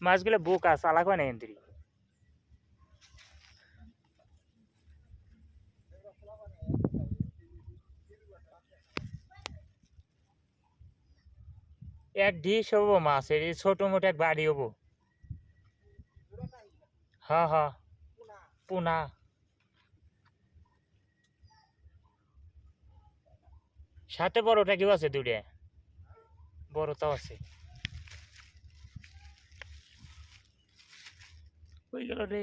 মাছগুলো বোকা চালাক হয় না এন্ত্রি এক ডিশ হবো মাছ এই ছোট মোটো এক বাড়ি হবো হ্যাঁ হ্যাঁ পুনা সাথে বড়টা কেউ আছে দুটো বড়টাও আছে ওই গেল রে